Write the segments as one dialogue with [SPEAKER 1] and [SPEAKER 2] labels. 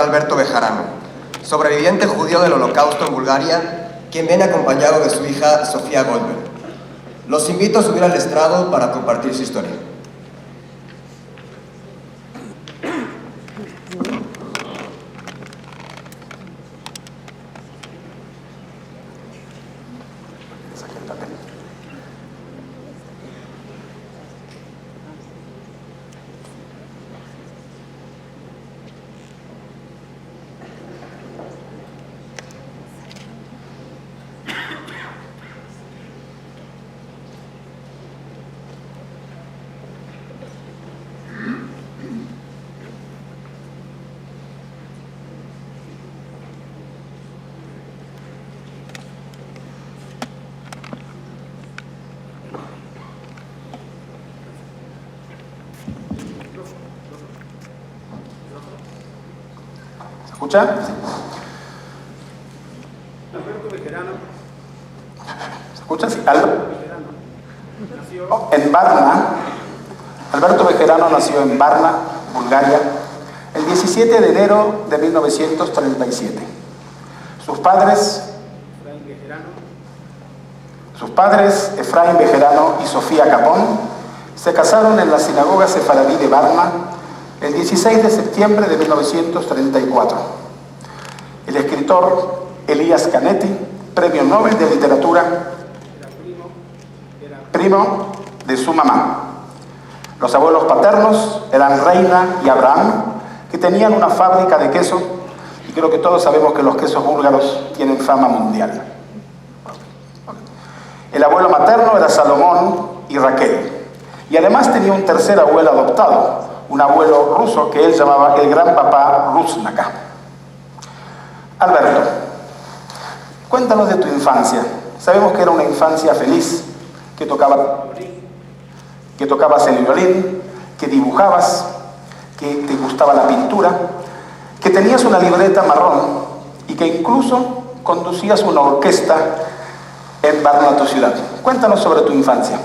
[SPEAKER 1] Alberto Bejarano, sobreviviente judío del Holocausto en Bulgaria, quien viene acompañado de su hija Sofía Goldberg. Los invito a subir al estrado para compartir su historia.
[SPEAKER 2] ¿Escucha?
[SPEAKER 3] Alberto Bejarano.
[SPEAKER 2] ¿Se escucha? Sí. En Varna. Alberto Bejarano nació en Varna, Bulgaria, el 17 de enero de 1937. Sus padres, Efraín Bejarano y Sofía Capón, se casaron en la sinagoga sefaradí de Varna el 16 de septiembre de 1934. El escritor Elías Canetti, Premio Nobel de Literatura, primo de su mamá. Los abuelos paternos eran Reina y Abraham, que tenían una fábrica de queso, y creo que todos sabemos que los quesos búlgaros tienen fama mundial. El abuelo materno era Salomón y Raquel, y además tenía un tercer abuelo adoptado, un abuelo ruso que él llamaba el gran papá Rusnaka. Alberto, cuéntanos de tu infancia. Sabemos que era una infancia feliz, que tocabas el violín, que dibujabas, que te gustaba la pintura, que tenías una libreta marrón y que incluso conducías una orquesta en Varna, tu ciudad. Cuéntanos sobre tu infancia.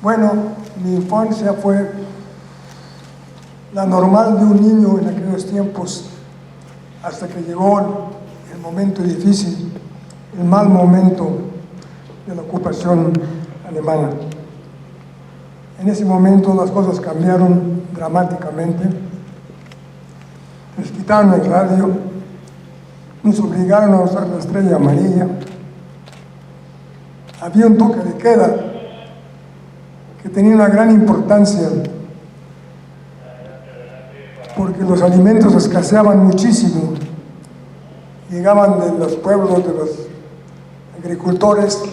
[SPEAKER 4] Bueno, mi infancia fue la normal de un niño en aquellos tiempos, hasta que llegó el momento difícil, el mal momento de la ocupación alemana. En ese momento las cosas cambiaron dramáticamente. Nos quitaron el radio, nos obligaron a usar la estrella amarilla. Había un toque de queda que tenía una gran importancia, porque los alimentos escaseaban muchísimo. Llegaban de los pueblos de los agricultores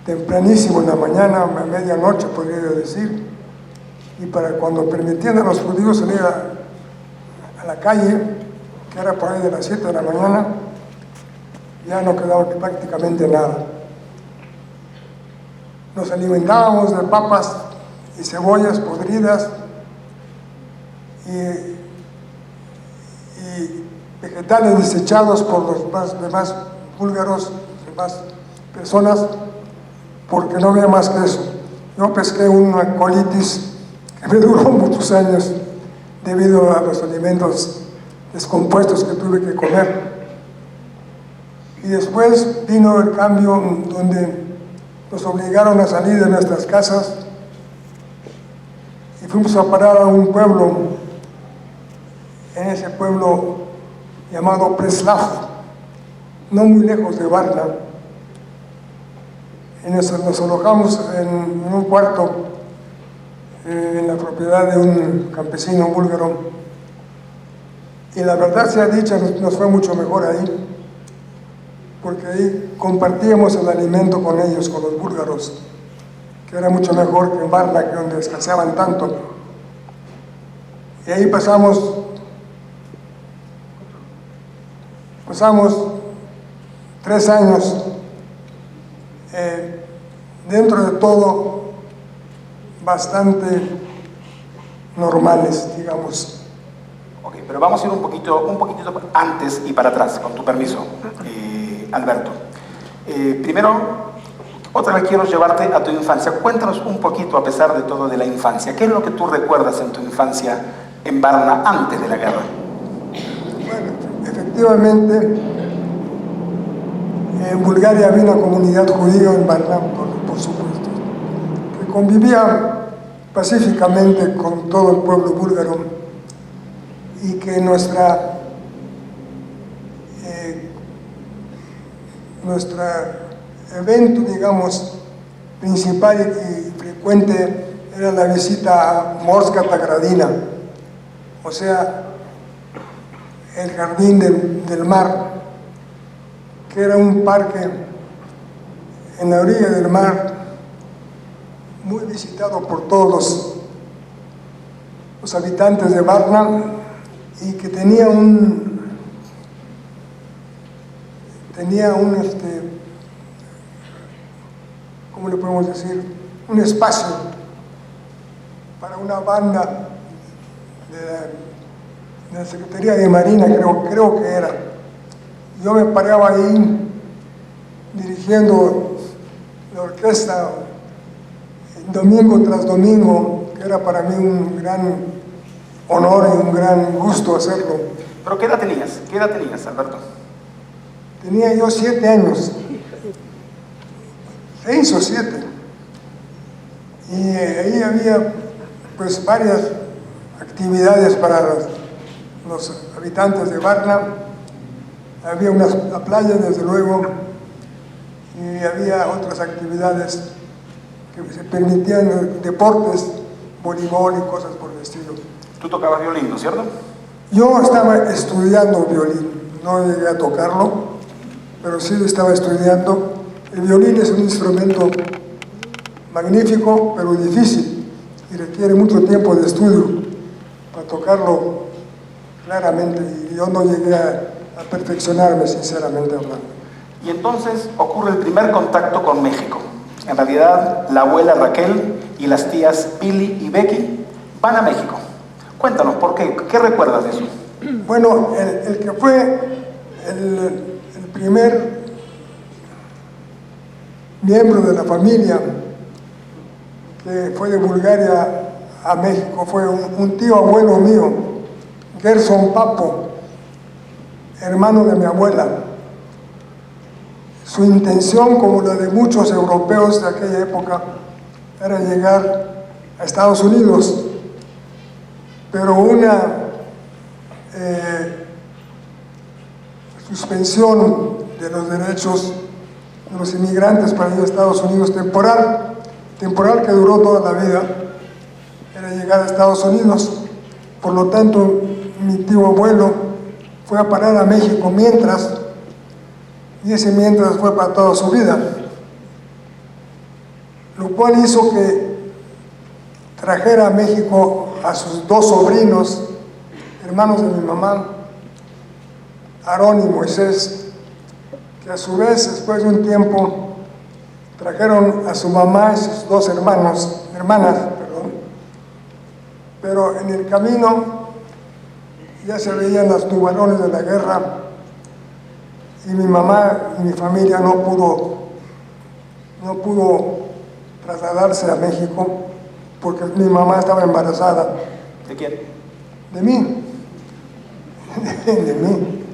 [SPEAKER 4] tempranísimo en la mañana, a medianoche podría decir, y para cuando permitían a los judíos salir a la calle, que era por ahí de las 7 de la mañana, ya no quedaba prácticamente nada. Nos alimentábamos de papas y cebollas podridas y vegetales desechados por los demás búlgaros, demás personas, porque no había más que eso. Yo pesqué una colitis que me duró muchos años debido a los alimentos descompuestos que tuve que comer. Y después vino el cambio donde nos obligaron a salir de nuestras casas y fuimos a parar a un pueblo, en ese pueblo llamado Preslav, no muy lejos de Varna. Y nos alojamos en un cuarto en la propiedad de un campesino búlgaro, y la verdad sea dicha, nos fue mucho mejor ahí, porque ahí compartíamos el alimento con ellos, con los búlgaros, que era mucho mejor que en Varna, que donde escaseaban tanto. Y ahí pasamos 3 años, dentro de todo bastante normales, digamos.
[SPEAKER 2] Ok, pero vamos a ir un poquitito antes y para atrás, con tu permiso, Alberto. Primero, Otra vez quiero llevarte a tu infancia. Cuéntanos un poquito, a pesar de todo, de la infancia. ¿Qué es lo que tú recuerdas en tu infancia en Varna antes de la guerra?
[SPEAKER 4] Bueno, efectivamente, en Bulgaria había una comunidad judía en Varna, por supuesto, que convivía pacíficamente con todo el pueblo búlgaro y que nuestra evento, digamos, principal y frecuente era la visita a Morskata Gradina, o sea, el jardín del mar, que era un parque en la orilla del mar, muy visitado por todos los habitantes de Varna y que tenía un ¿cómo le podemos decir? Un espacio para una banda de la Secretaría de Marina, creo que era. Yo me paraba ahí dirigiendo la orquesta domingo tras domingo, que era para mí un gran honor y un gran gusto hacerlo.
[SPEAKER 2] ¿Pero qué edad tenías? ¿Qué edad tenías, Alberto?
[SPEAKER 4] Tenía yo 7 años, 6 o 7, y ahí había pues varias actividades para los habitantes de Varna. Había una playa, desde luego, y había otras actividades que se permitían, deportes, voleibol y cosas por el estilo.
[SPEAKER 2] Tú tocabas violín, ¿no es cierto?
[SPEAKER 4] Yo estaba estudiando violín, no llegué a tocarlo, pero sí lo estaba estudiando. El violín es un instrumento magnífico, pero difícil, y requiere mucho tiempo de estudio para tocarlo claramente, y yo no llegué a perfeccionarme, sinceramente hablando.
[SPEAKER 2] Y entonces ocurre el primer contacto con México. En realidad, la abuela Raquel y las tías Pili y Becky van a México. Cuéntanos, ¿por qué? ¿Qué recuerdas de eso?
[SPEAKER 4] Bueno, el que fue el primer miembro de la familia que fue de Bulgaria a México fue un tío abuelo mío, Gerson Papo, hermano de mi abuela. Su intención, como la de muchos europeos de aquella época, era llegar a Estados Unidos, pero una suspensión de los derechos de los inmigrantes para ir a Estados Unidos temporal que duró toda la vida, era llegar a Estados Unidos. Por lo tanto, mi tío abuelo fue a parar a México y ese mientras fue para toda su vida, lo cual hizo que trajera a México a sus 2 sobrinos, hermanos de mi mamá, Aarón y Moisés, que a su vez, después de un tiempo, trajeron a su mamá y sus 2 hermanas, pero en el camino ya se veían los nubarrones de la guerra y mi mamá y mi familia no pudo trasladarse a México porque mi mamá estaba embarazada.
[SPEAKER 2] ¿De quién?
[SPEAKER 4] De mí. De mí.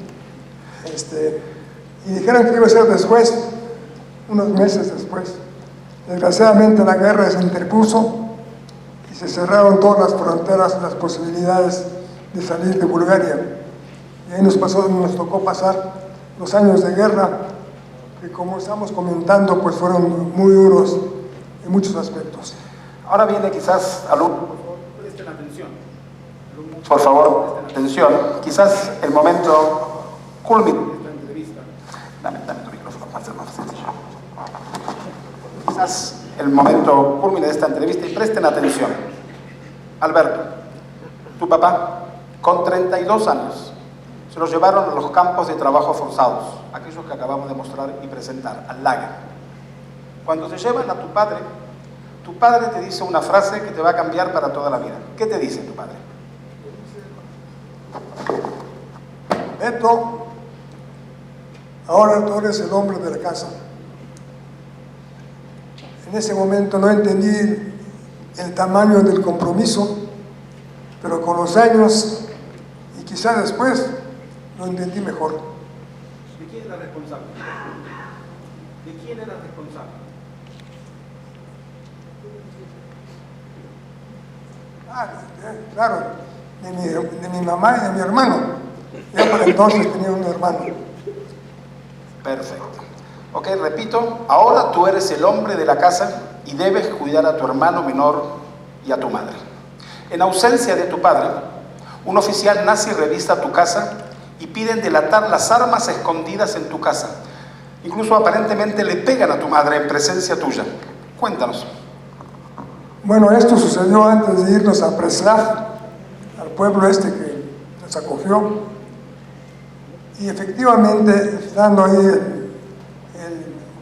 [SPEAKER 4] Y dijeron que iba a ser después, unos meses después. Desgraciadamente la guerra se interpuso y se cerraron todas las fronteras, las posibilidades de salir de Bulgaria. Y ahí nos tocó pasar los años de guerra, que como estamos comentando, pues fueron muy duros en muchos aspectos.
[SPEAKER 2] Ahora viene quizás, alumnos,
[SPEAKER 3] Presten atención.
[SPEAKER 2] por favor, atención, quizás el momento culminante.
[SPEAKER 3] Esta entrevista.
[SPEAKER 2] Dame tu micrófono, más sencillo. Quizás el momento culmine de esta entrevista, y presten atención. Alberto, tu papá, con 32 años, se los llevaron a los campos de trabajo forzados, aquellos que acabamos de mostrar y presentar, al lager. Cuando se llevan a tu padre te dice una frase que te va a cambiar para toda la vida. ¿Qué te dice tu padre?
[SPEAKER 4] Beto, ahora tú eres el hombre de la casa. En ese momento no entendí el tamaño del compromiso, pero con los años y quizá después lo entendí mejor.
[SPEAKER 3] ¿De quién era responsable? ¿De quién era responsable?
[SPEAKER 4] Claro, de mi mamá y de mi hermano. Yo por entonces tenía un hermano.
[SPEAKER 2] Perfecto. Ok, repito, ahora tú eres el hombre de la casa y debes cuidar a tu hermano menor y a tu madre. En ausencia de tu padre, un oficial nazi revisa tu casa y piden delatar las armas escondidas en tu casa. Incluso aparentemente le pegan a tu madre en presencia tuya. Cuéntanos.
[SPEAKER 4] Bueno, esto sucedió antes de irnos a Preslav, al pueblo este que nos acogió. Y efectivamente, estando ahí el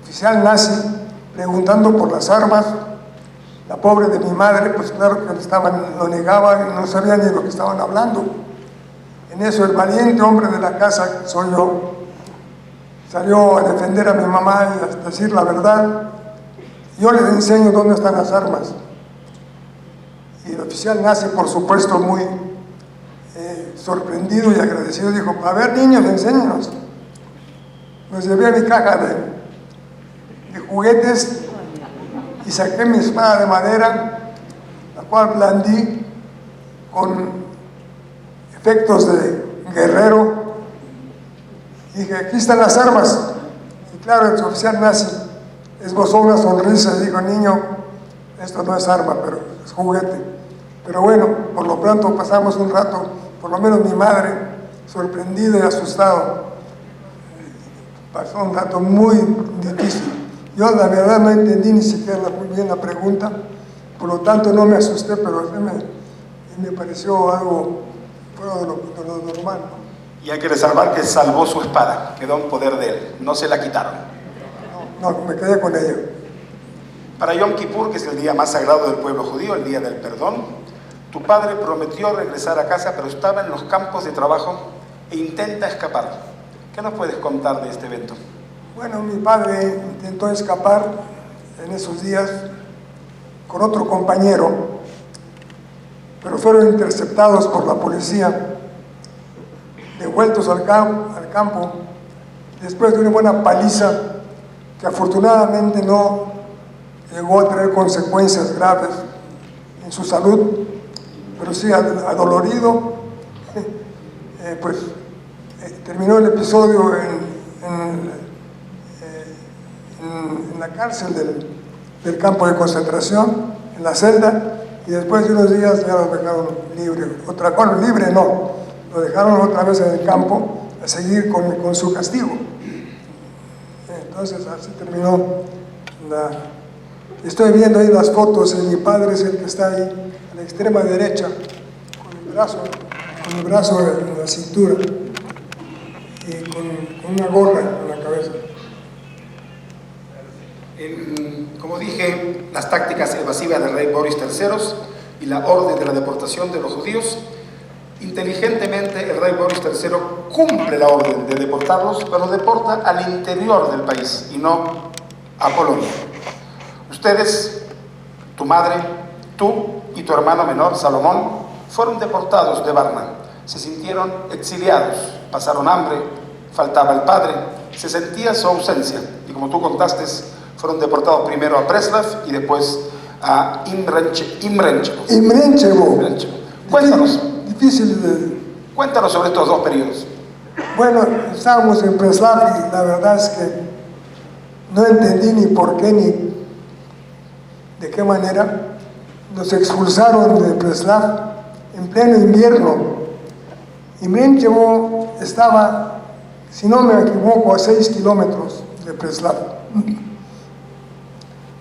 [SPEAKER 4] oficial nazi preguntando por las armas, la pobre de mi madre, pues claro que lo negaba y no sabía ni de lo que estaban hablando. En eso el valiente hombre de la casa, soy yo, salió a defender a mi mamá y a decir la verdad. Yo les enseño dónde están las armas. Y el oficial nazi, por supuesto, muy sorprendido y agradecido, dijo: a ver, niños, enséñenos. Nos llevé a mi caja de juguetes y saqué mi espada de madera, la cual blandí con efectos de guerrero. Y dije: aquí están las armas. Y claro, el oficial nazi esbozó una sonrisa y dijo: niño, esto no es arma, pero es juguete. Pero bueno, por lo pronto pasamos un rato, por lo menos mi madre, sorprendida y asustado. Pasó un rato muy difícil. Yo la verdad no entendí ni siquiera muy bien la pregunta, por lo tanto no me asusté, pero me pareció algo fuera de lo normal, ¿no?
[SPEAKER 2] Y hay que resalvar que salvó su espada, quedó en poder de él, no se la quitaron.
[SPEAKER 4] No, me quedé con ella.
[SPEAKER 2] Para Yom Kippur, que es el día más sagrado del pueblo judío, el día del perdón, tu padre prometió regresar a casa, pero estaba en los campos de trabajo e intenta escapar. ¿Qué nos puedes contar de este evento?
[SPEAKER 4] Bueno, mi padre intentó escapar en esos días con otro compañero, pero fueron interceptados por la policía, devueltos al campo, después de una buena paliza que afortunadamente no llegó a tener consecuencias graves en su salud, pero sí adolorido. Terminó el episodio en la cárcel del campo de concentración, en la celda, y después de unos días ya lo dejaron libre. Libre no, lo dejaron otra vez en el campo a seguir con su castigo. Entonces así terminó Estoy viendo ahí las fotos, mi padre es el que está ahí, a la extrema derecha, con el brazo en la cintura y con una gorra en la cabeza.
[SPEAKER 2] Como dije, las tácticas evasivas del rey Boris III y la orden de la deportación de los judíos, inteligentemente el rey Boris III cumple la orden de deportarlos, pero deporta al interior del país y no a Polonia. Ustedes, tu madre, tú y tu hermano menor, Salomón, fueron deportados de Varna. Se sintieron exiliados, pasaron hambre, faltaba el padre, se sentía su ausencia. Y como tú contaste, fueron deportados primero a Preslav y después a Imrenchevo. Cuéntanos. Cuéntanos sobre estos dos periodos.
[SPEAKER 4] Bueno, estábamos en Preslav y la verdad es que no entendí ni por qué ni de qué manera. Nos expulsaron de Preslav en pleno invierno. Imrenchevo estaba, si no me equivoco, a 6 kilómetros de Preslav.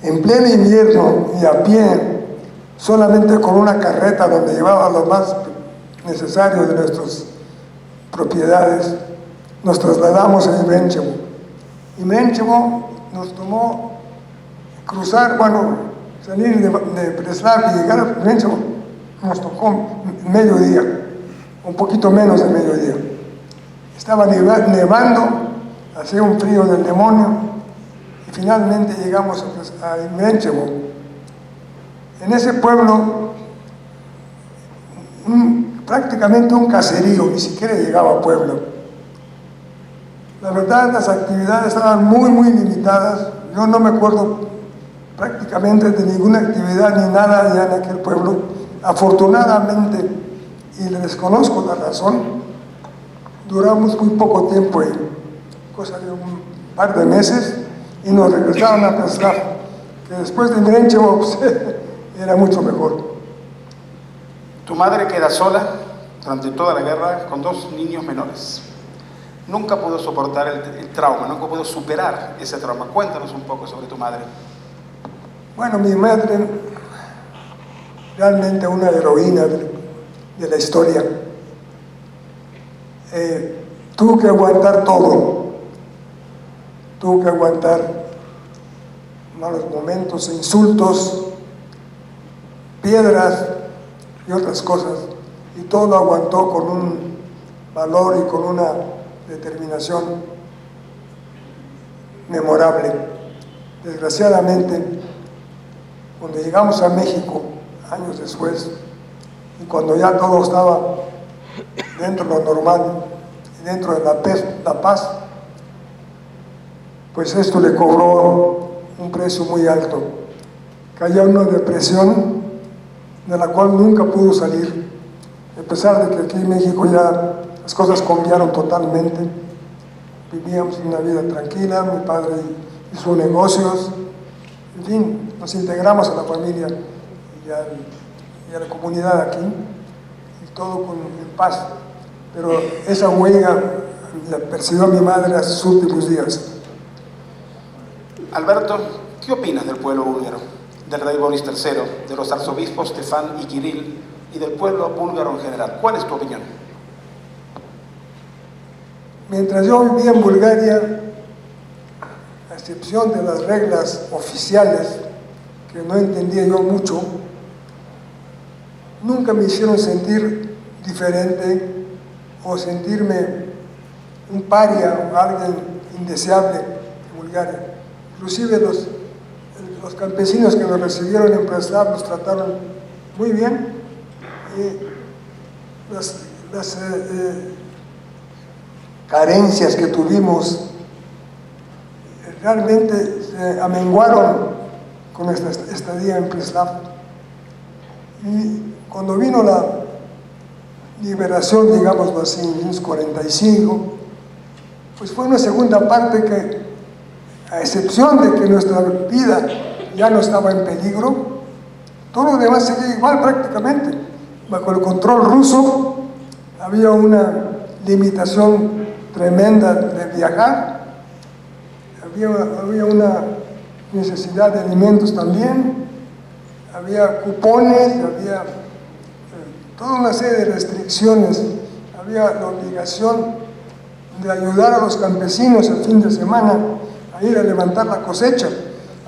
[SPEAKER 4] En pleno invierno y a pie, solamente con una carreta donde llevaba lo más necesario de nuestras propiedades, nos trasladamos a Imrenchevo. Imrenchevo nos tomó salir de Preslav y llegar a Imrenchevo, nos tocó mediodía, un poquito menos de mediodía. Estaba nevando, hacía un frío del demonio, finalmente llegamos a Imrenchevo. En ese pueblo, prácticamente un caserío, ni siquiera llegaba a pueblo. La verdad, las actividades estaban muy limitadas. Yo no me acuerdo prácticamente de ninguna actividad ni nada allá en aquel pueblo. Afortunadamente, y le desconozco la razón, duramos muy poco tiempo, cosa de un par de meses, y nos regresaron a Preslav, que después de Imrenchevo pues, era mucho mejor.
[SPEAKER 2] Tu madre queda sola durante toda la guerra con 2 niños menores. Nunca pudo soportar el trauma, nunca pudo superar ese trauma. Cuéntanos un poco sobre tu madre.
[SPEAKER 4] Bueno, mi madre, realmente una heroína de la historia. Tuvo que aguantar todo. Tuvo que aguantar malos momentos, insultos, piedras y otras cosas. Y todo lo aguantó con un valor y con una determinación memorable. Desgraciadamente, cuando llegamos a México, años después, y cuando ya todo estaba dentro de lo normal, dentro de la paz, pues esto le cobró un precio muy alto. Cayó en una depresión de la cual nunca pudo salir, a pesar de que aquí en México ya las cosas cambiaron totalmente. Vivíamos una vida tranquila, mi padre hizo negocios, en fin, nos integramos a la familia y a la comunidad aquí, y todo en paz. Pero esa huella la percibió mi madre hasta sus últimos días.
[SPEAKER 2] Alberto, ¿qué opinas del pueblo búlgaro, del rey Boris III, de los arzobispos Stefan y Kirill y del pueblo búlgaro en general? ¿Cuál es tu opinión?
[SPEAKER 4] Mientras yo vivía en Bulgaria, a excepción de las reglas oficiales, que no entendía yo mucho, nunca me hicieron sentir diferente o sentirme un paria o alguien indeseable en Bulgaria. Inclusive los campesinos que nos recibieron en Preslav nos trataron muy bien, y las carencias que tuvimos realmente se amenguaron con esta estadía en Preslav. Y cuando vino la liberación, digámoslo así, en 1945, pues fue una segunda parte que, a excepción de que nuestra vida ya no estaba en peligro, todo lo demás seguía igual prácticamente. Bajo el control ruso había una limitación tremenda de viajar, había una necesidad de alimentos también, había cupones, había toda una serie de restricciones, había la obligación de ayudar a los campesinos el fin de semana a ir a levantar la cosecha.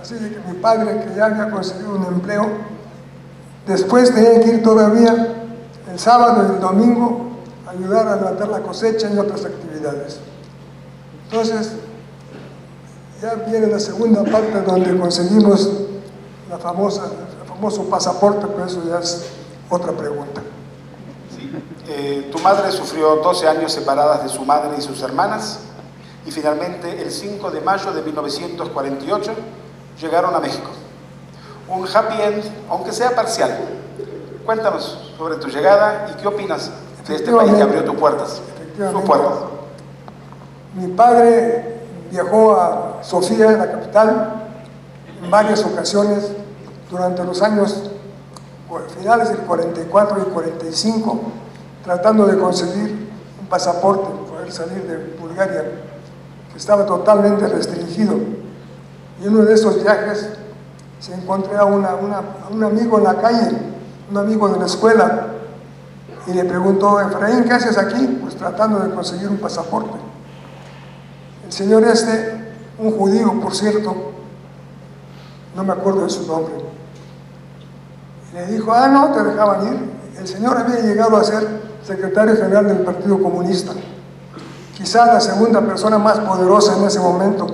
[SPEAKER 4] Así que mi padre, que ya había conseguido un empleo, después tenía que ir todavía el sábado y el domingo a ayudar a levantar la cosecha y otras actividades. Entonces, ya viene la segunda parte donde conseguimos el famoso pasaporte, pero eso ya es otra pregunta.
[SPEAKER 2] Sí. Tu madre sufrió 12 años separadas de su madre y sus hermanas, y finalmente el 5 de mayo de 1948 llegaron a México. Un happy end, aunque sea parcial. Cuéntanos sobre tu llegada y qué opinas de este país que abrió tus puertas. Sus puertas.
[SPEAKER 4] Mi padre viajó a Sofía, la capital, en varias ocasiones durante los años finales del 44 y 45, tratando de conseguir un pasaporte, poder salir de Bulgaria, que estaba totalmente restringido. Y en uno de esos viajes se encontré a un amigo en la calle, un amigo de la escuela, y le preguntó: Efraín, ¿qué haces aquí? Pues tratando de conseguir un pasaporte. El señor un judío, por cierto, no me acuerdo de su nombre, le dijo: no, te dejaban ir. El señor había llegado a ser secretario general del Partido Comunista, quizás la segunda persona más poderosa en ese momento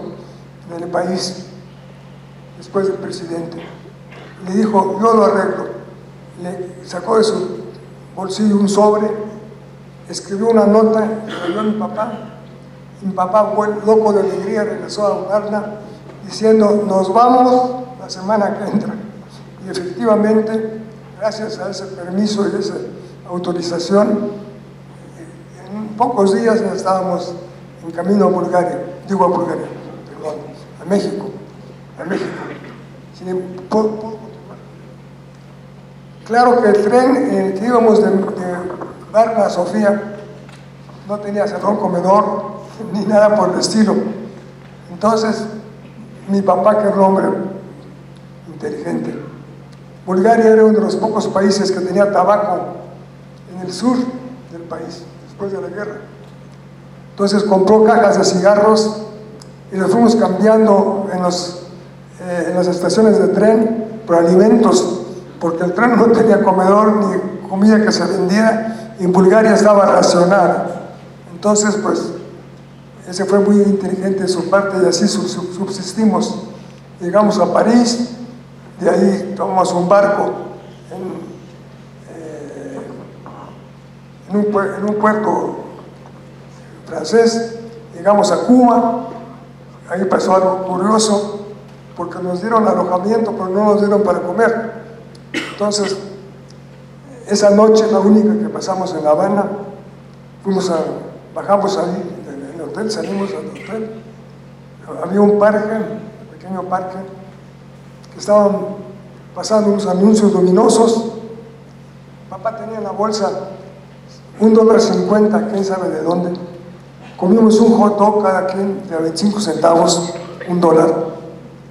[SPEAKER 4] del país. después del presidente. Le dijo, yo lo arreglo. Le sacó de su bolsillo un sobre, escribió una nota, le dio a mi papá. Mi papá, loco de alegría, regresó a Varna diciendo, nos vamos la semana que entra. Y efectivamente, gracias a ese permiso y esa autorización, en pocos días ya estábamos en camino a Bulgaria, a México. Claro que el tren en el que íbamos de Varna a Sofía no tenía salón comedor ni nada por el estilo. Entonces, mi papá, que era un hombre inteligente, Bulgaria era uno de los pocos países que tenía tabaco en el sur del país, después de la guerra. Entonces compró cajas de cigarros y los fuimos cambiando en las estaciones de tren por alimentos, porque el tren no tenía comedor ni comida que se vendiera, y en Bulgaria estaba racionada. Entonces, pues, ese fue muy inteligente de su parte y así subsistimos. Llegamos a París, de ahí tomamos un barco en un puerto francés, llegamos a Cuba. Ahí pasó algo curioso, porque nos dieron alojamiento, pero no nos dieron para comer. Entonces, esa noche, la única que pasamos en La Habana, bajamos ahí del hotel, salimos al hotel. Había un parque, un pequeño parque, que estaban pasando unos anuncios luminosos. Papá tenía en la bolsa $1.50, quién sabe de dónde. Comimos un hot dog cada quien de 25 centavos, $1,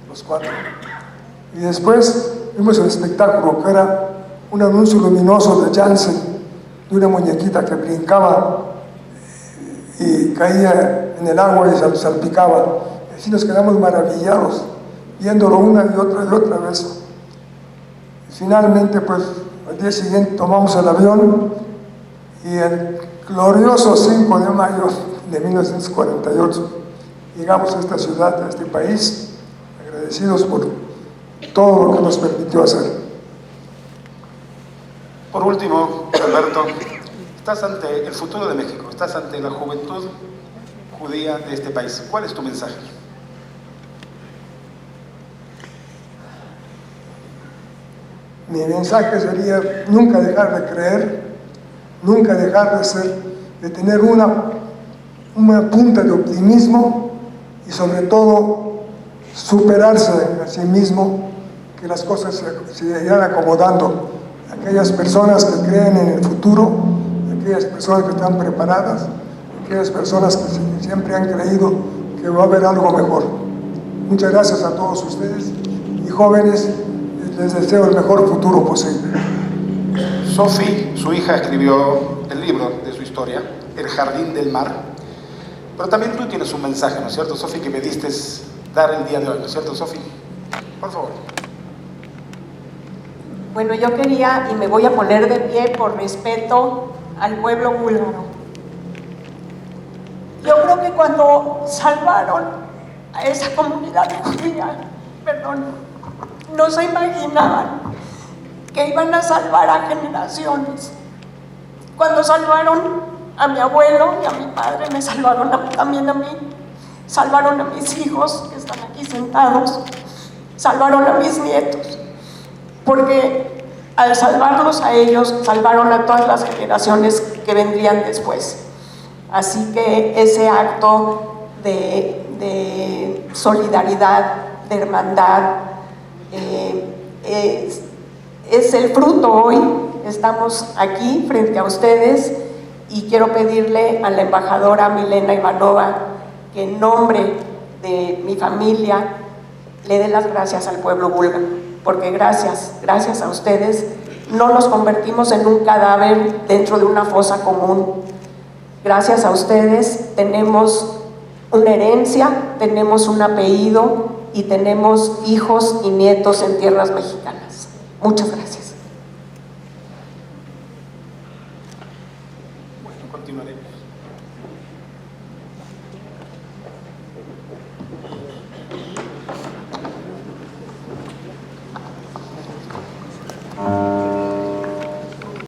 [SPEAKER 4] los cuatro. Y después vimos el espectáculo, que era un anuncio luminoso de Janssen, de una muñequita que brincaba y caía en el agua y salpicaba. Así nos quedamos maravillados, viéndolo una y otra vez. Y finalmente, pues, al día siguiente tomamos el avión y el glorioso 5 de mayo de 1948 llegamos a esta ciudad, a este país, agradecidos por todo lo que nos permitió hacer.
[SPEAKER 2] Por último, Alberto, estás ante el futuro de México, estás ante la juventud judía de este país. ¿Cuál es tu mensaje?
[SPEAKER 4] Mi mensaje sería nunca dejar de creer, nunca dejar de tener una punta de optimismo y sobre todo superarse a sí mismo, que las cosas se irán acomodando. Aquellas personas que creen en el futuro, aquellas personas que están preparadas, aquellas personas que siempre han creído que va a haber algo mejor. Muchas gracias a todos ustedes y jóvenes, les deseo el mejor futuro posible.
[SPEAKER 2] Sofi, su hija, escribió el libro de su historia, El Jardín del Mar, pero también tú tienes un mensaje, ¿no es cierto, Sofi, que me diste dar el día de hoy, ¿no es cierto, Sofi? Por favor.
[SPEAKER 5] Bueno, yo quería, y me voy a poner de pie por respeto al pueblo búlgaro. Yo creo que cuando salvaron a esa comunidad judía, no se imaginaban que iban a salvar a generaciones. Cuando salvaron a mi abuelo y a mi padre, me salvaron también a mí, salvaron a mis hijos que están aquí sentados, salvaron a mis nietos, porque al salvarlos a ellos, salvaron a todas las generaciones que vendrían después. Así que ese acto de solidaridad, de hermandad, es el fruto hoy. Estamos aquí frente a ustedes y quiero pedirle a la embajadora Milena Ivanova que en nombre de mi familia le dé las gracias al pueblo búlgaro, porque gracias a ustedes no nos convertimos en un cadáver dentro de una fosa común. Gracias a ustedes tenemos una herencia, tenemos un apellido y tenemos hijos y nietos en tierras mexicanas. Muchas gracias.